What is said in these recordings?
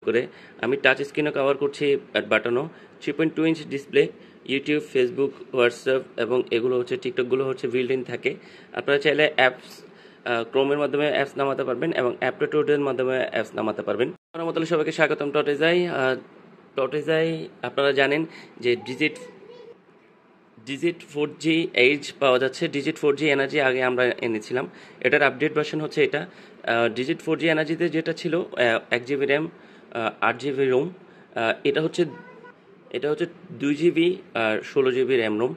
করে আমি touch স্ক্রিনও cover করছি বাটনও 3.2 inch display YouTube Facebook WhatsApp এবং এগুলো হচ্ছে টিকটকগুলো হচ্ছে বিল্ট ইন থাকে। আপনারা চাইলে অ্যাপস ক্রোমের মাধ্যমে অ্যাপস নামাতে পারবেন এবং অ্যাপটোটোডের মাধ্যমে অ্যাপস নামাতে পারবেন। আমার মতো সবাইকে স্বাগতম টটেজাই। আপনারা জানেন যে ডিজিট 4G এইচ পাওয়া যাচ্ছে। ডিজিট 4G এনার্জি আগে আমরা এনেছিলাম, এটার আপডেট ভার্সন হচ্ছে এটা। ডিজিট 4G এনার্জিতে যেটা ছিল 1 GB র্যাম 8 GB রোম, এটা হচ্ছে 2 GB আর 16 GB র্যাম রোম,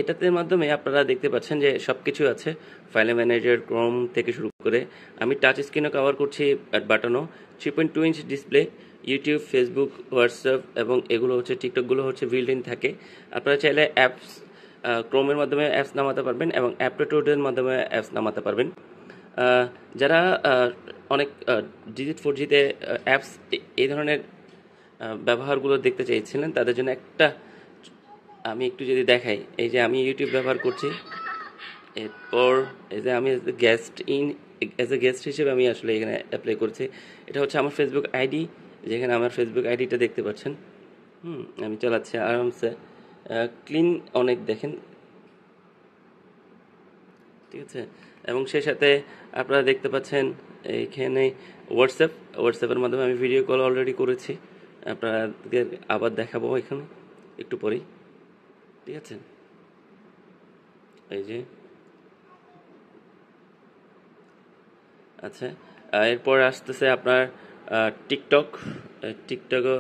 এটাতে মাধ্যমে আপনারা দেখতে পাচ্ছেন যে সব কিছু আছে, ফাইল ম্যানেজার ক্রোম থেকে শুরু করে। আমি টাচ স্ক্রিনও কভার করছি বাটনও 3.2 inch display YouTube Facebook WhatsApp এবং এগুলো হচ্ছে টিকটকগুলো হচ্ছে বিল্ট ইন থাকে। আপনারা চাইলে অ্যাপস ক্রোমের মাধ্যমে অ্যাপস নামাতে পারবেন এবং অ্যাপটোটোডের মাধ্যমে অ্যাপস নামাতে পারবেন। যারা অনেক ডিজিট 4Gতে অ্যাপস এই ধরনের ব্যবহারগুলো দেখতে চাইছিলেন তাদের জন্য একটা আমি একটু যদি দেখাই, এই যে আমি ইউটিউব ব্যবহার করছি, এরপর এই যে আমি অ্যাজ এ গেস্ট হিসেবে আমি আসলে এখানে অ্যাপ্লাই করছি। এটা হচ্ছে আমার ফেসবুক আইডি, যেখানে আমার ফেসবুক আইডিটা দেখতে পাচ্ছেন। আমি চালাচ্ছি আরামসে, ক্লিন অনেক দেখেন, ঠিক আছে। এবং সেই সাথে আপনারা দেখতে পাচ্ছেন এইখানে হোয়াটসঅ্যাপের মাধ্যমে আমি ভিডিও কল অলরেডি করেছি, আপনাদেরকে আবার দেখাবো এখানে একটু পরেই, ঠিক আছে। এই যে আচ্ছা, এরপর আসতেছে আপনার টিকটকও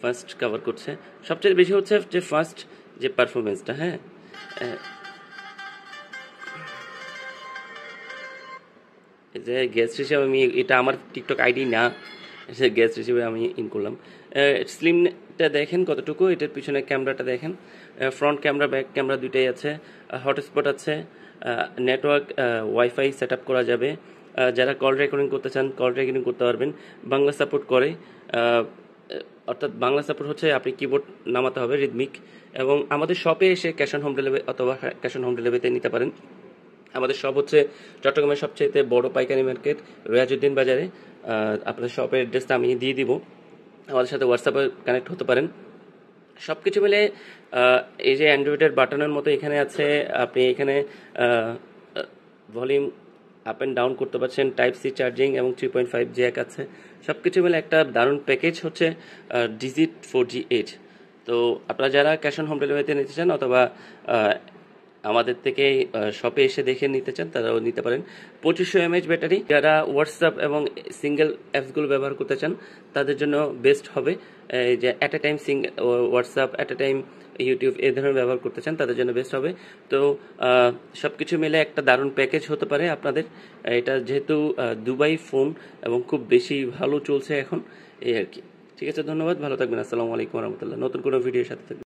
ফার্স্ট কভার করছে। সবচেয়ে বেশি হচ্ছে যে ফার্স্ট যে পারফরমেন্সটা, হ্যাঁ, যে গেস্ট হিসেবে আমি, এটা আমার টিকটক আইডি না, গেস্ট হিসেবে আমি ইন করলাম। স্লিমটা দেখেন কতটুকু, এটার পিছনে ক্যামেরাটা দেখেন, ফ্রন্ট ক্যামেরা ব্যাক ক্যামেরা দুইটাই আছে, হটস্পট আছে, নেটওয়ার্ক ওয়াইফাই সেট আপ করা যাবে। যারা কল রেকর্ডিং করতে চান কল রেকর্ডিং করতে পারবেন। বাংলা সাপোর্ট করে, অর্থাৎ বাংলা সাপোর্ট হচ্ছে আপনি কিবোর্ড নামাতে হবে রিদমিক। এবং আমাদের শপে এসে ক্যাশ অন হোম ডেলিভারি অথবা ক্যাশ অন হোম ডেলিভারিতে নিতে পারেন। আমাদের শপ হচ্ছে চট্টগ্রামের সবচেয়ে বড় পাইকারি মার্কেট রিয়াজউদ্দিন বাজারে। আপনাদের শপের অ্যাড্রেসটা আমি দিয়ে দিব, আমাদের সাথে হোয়াটসঅ্যাপে কানেক্ট হতে পারেন। সব কিছু মিলে এই যে অ্যান্ড্রয়েডের বাটনের মতো এখানে আছে, আপনি এখানে ভলিউম আপ অ্যান্ড ডাউন করতে পারছেন, টাইপ সি চার্জিং এবং 3.5 জ্যাক আছে। সব কিছু মিলে একটা দারুণ প্যাকেজ হচ্ছে ডিজিট 4G এইচ। তো আপনারা যারা ক্যাশ অন হোম ডেলিভারিতে নিতে চান অথবা আমাদের থেকে শপে এসে দেখে নিতে চান তারাও নিতে পারেন। 2500 mAh ব্যাটারি। যারা হোয়াটসঅ্যাপ এবং সিঙ্গেল অ্যাপসগুলো ব্যবহার করতে চান তাদের জন্য বেস্ট হবে, যে at a time WhatsApp at a time YouTube এই ধরনের ব্যবহার করতে চান তাদের জন্য বেস্ট হবে। তো সব কিছু মিলে একটা দারুণ প্যাকেজ হতে পারে আপনাদের। এটা যেহেতু দুবাই ফোন এবং খুব বেশি ভালো চলছে এখন, এই আর কি। ঠিক আছে, ধন্যবাদ, ভালো থাকবেন, আসসালামু আলাইকুম রহমতুল্লাহ। নতুন কোনো ভিডিওর সাথে থাকবেন।